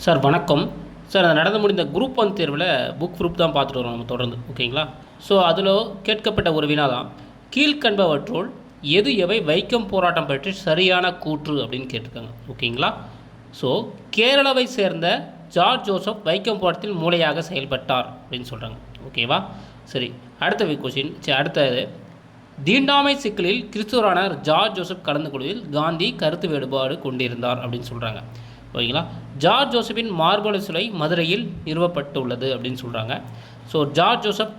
Sir வணக்கம். Sir அது நடந்து முடிந்த குரூப் 1 தேர்வில் புக் குரூப் தான் பார்த்துட்டு வரோம் நம்ம தொடர்ந்து. ஓகேங்களா? ஸோ அதில் கேட்கப்பட்ட ஒரு வினா தான், கீழ்கண்டவற்றுள் எது எவை வைக்கம் போராட்டம் பற்றி சரியான கூற்று அப்படின்னு கேட்டிருக்காங்க. ஓகேங்களா? ஸோ கேரளாவை சேர்ந்த ஜார்ஜ் ஜோசப் வைக்கம் போராட்டத்தில் மூளையாக செயல்பட்டார் அப்படின்னு சொல்கிறாங்க. ஓகேவா? சரி, அடுத்த கொஷின். அடுத்தது, தீண்டாமை சிக்கலில் கிறிஸ்துவரான ஜார்ஜ் ஜோசப் கலந்து கொள்வதில் காந்தி கருத்து வேறுபாடு கொண்டிருந்தார் அப்படின்னு சொல்கிறாங்க. ஓகேங்களா? ஜார்ஜ் ஜோசப்பின் மார்பள சிலை மதுரையில் நிறுவப்பட்டுள்ளது அப்படின்னு சொல்கிறாங்க. ஸோ ஜார்ஜ் ஜோசப்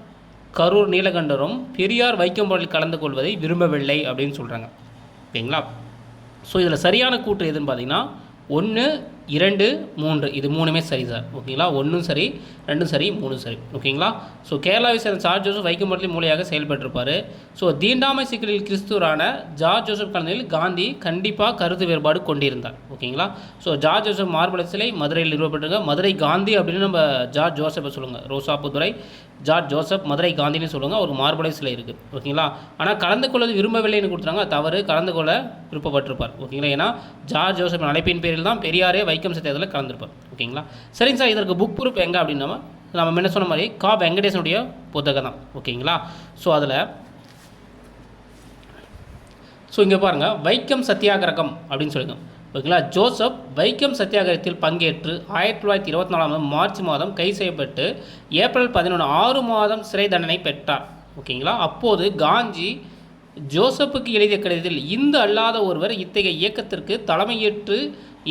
கரூர் நீலகண்டரும் பெரியார் வைக்கம் போராட்டத்தில் கலந்து கொள்வதை விரும்பவில்லை அப்படின்னு சொல்கிறாங்க. ஓகேங்களா? ஸோ இதில் சரியான கூற்று எதுன்னு பார்த்தீங்கன்னா 1, 2, 3 இது 3மே சரி சார். ஓகேங்களா? 1ம் சரி, 2ம் சரி, 3ம் சரி. ஓகேங்களா? ஸோ கேரளாவை சேர்ந்த ஜார்ஜ் ஜோசப் வைக்கம் போராட்டத்தில் மூளையாக செயல்பட்டிருப்பார். ஸோ தீண்டாமை சிக்கலில் கிறிஸ்துவரான ஜார்ஜ் ஜோசப் கலந்ததில் காந்தி கண்டிப்பாக கருத்து வேறுபாடு கொண்டிருந்தார். ஓகேங்களா? ஸோ ஜார்ஜ் ஜோசப் மார்பள சிலை மதுரையில் நிறுவப்பட்டிருக்க, மதுரை காந்தி அப்படின்னு நம்ம ஜார்ஜ் ஜோசப்பை சொல்லுங்கள். ரோசாப்புத்துறை ஜார்ஜ் ஜோசப் மதுரை காந்தின்னு சொல்லுவாங்க. ஒரு மார்பள சிலை இருக்குது. ஓகேங்களா? ஆனால் கலந்து கொள்வது விரும்பவில்லைன்னு கொடுத்துறாங்க. தவறு, கலந்து கொள்ள விருப்பப்பட்டிருப்பார். ஓகேங்களா? ஏன்னா ஜார்ஜ் ஜோசப் அழைப்பின் பேரில் தான் பெரியாரே வைக்கம் சத்தியத்தில் கலந்துருப்பார். ஓகேங்களா? சரிங்க சார், இதற்கு புக் ப்ரூஃப் எங்கே அப்படின்னா நம்ம முன்ன சொன்ன மாதிரி கா வெங்கடேசனுடைய புத்தகம் தான். ஓகேங்களா? ஸோ அதில் இங்கே பாருங்கள், வைக்கம் சத்தியாகிரகம் அப்படின்னு சொல்லுங்க. ஓகேங்களா? ஜோசப் வைக்கம் சத்தியாகிரகத்தில் பங்கேற்று 1924 மார்ச் மாதம் கைது செய்யப்பட்டு ஏப்ரல் 11 6 மாதம் சிறை தண்டனை பெற்றார். ஓகேங்களா? அப்போது காந்தி ஜோசப்புக்கு எழுதிய கடிதத்தில் இந்து அல்லாத ஒருவர் இத்தகைய இயக்கத்திற்கு தலைமையேற்று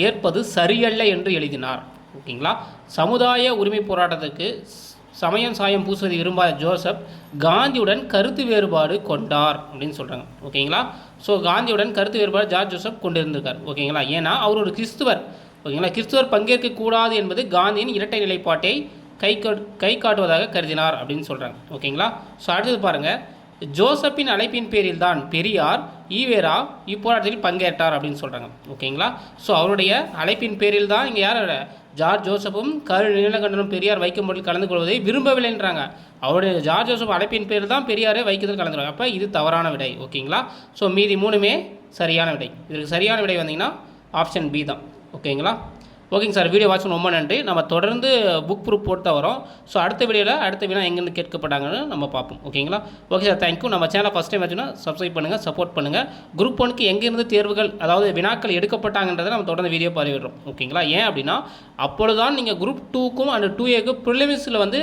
ஏற்பது சரியல்ல என்று எழுதினார். ஓகேங்களா? சமுதாய உரிமை போராட்டத்திற்கு சமயம் சாயம் பூசுவதை விரும்பாத ஜோசப் காந்தியுடன் கருத்து வேறுபாடு கொண்டார் அப்படின்னு சொல்கிறாங்க. ஓகேங்களா? ஸோ காந்தியுடன் கருத்து வேறுபாடு ஜார்ஜ் ஜோசப் கொண்டிருந்திருக்கார். ஓகேங்களா? ஏன்னா அவர் ஒரு கிறிஸ்துவர். ஓகேங்களா? கிறிஸ்துவர் பங்கேற்கக்கூடாது என்பது காந்தியின் இரட்டை நிலைப்பாட்டை கை காட்டுவதாக கருதினார் அப்படின்னு சொல்கிறாங்க. ஓகேங்களா? ஸோ அடுத்தது பாருங்கள், ஜோசப்பின் அழைப்பின் பேரில் தான் பெரியார் ஈவேரா இப்போராட்டத்தில் பங்கேற்றார் அப்படின்னு சொல்கிறாங்க. ஓகேங்களா? ஸோ அவருடைய அழைப்பின் பேரில் தான் இங்கே யார் ஜார்ஜ் ஜோசப்பும் நீலகண்டனும் பெரியார் வைக்கம் போராட்டத்தில் கலந்து கொள்வதை விரும்பவில்லைன்றாங்க. அவருடைய ஜார்ஜ் ஜோசப் அழைப்பின் பேரில் தான் பெரியாரே வைக்கத்தில் கலந்துருவாங்க. அப்போ இது தவறான விடை. ஓகேங்களா? ஸோ மீதி 3மே சரியான விடை. இதற்கு சரியான விடை வந்தீங்கன்னா ஆப்ஷன் பி தான். ஓகேங்களா? ஓகேங்க சார், வீடியோ வாட்ச் ரொம்ப நன்றி. நம்ம தொடர்ந்து புக் ப்ரூஃப் போட்டு தான் வரோம். ஸோ அடுத்த வீடியோவில் அடுத்த வினா எங்கேருந்து கேட்கப்பட்டாங்கன்னு நம்ம பார்ப்போம். ஓகேங்களா? Okay sir, thank you. நம்ம சேனலை ஃபஸ்ட் டைம் வச்சுன்னா சப்ஸ்கிரைப் பண்ணுங்கள், சப்போர்ட் பண்ணுங்கள். குரூப் 1க்கு எங்கேருந்து தேர்வுகள் அதாவது வினாக்கள் எடுக்கப்பட்டாங்கன்றதை நம்ம தொடர்ந்து வீடியோ பதிவிடுறோம். ஓகேங்களா? ஏன் அப்படின்னா அப்பொழுதுதான் நீங்கள் குரூப் 2க்கும் அண்ட் 2Aக்கு ப்ரிலிமிஸில் வந்து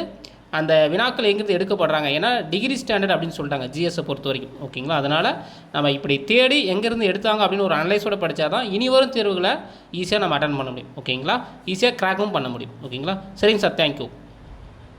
அந்த வினாக்கள் எங்கேருந்து எடுக்கப்படுறாங்க. ஏன்னா டிகிரி ஸ்டாண்டர்ட் அப்படின்னு சொல்லிட்டாங்க ஜிஎஸ்ஸை பொறுத்த வரைக்கும். ஓகேங்களா? அதனால் நம்ம இப்படி தேடி எங்கேருந்து எடுத்தாங்க அப்படின்னு ஒரு அனலைஸோடு படித்தா தான் இனி வரும் தேர்வுகளை ஈஸியாக நம்ம அட்டன் பண்ண முடியும். ஓகேங்களா? ஈஸியாக கிராக்கும் பண்ண முடியும். ஓகேங்களா? சரிங்க சார், தேங்க்யூ.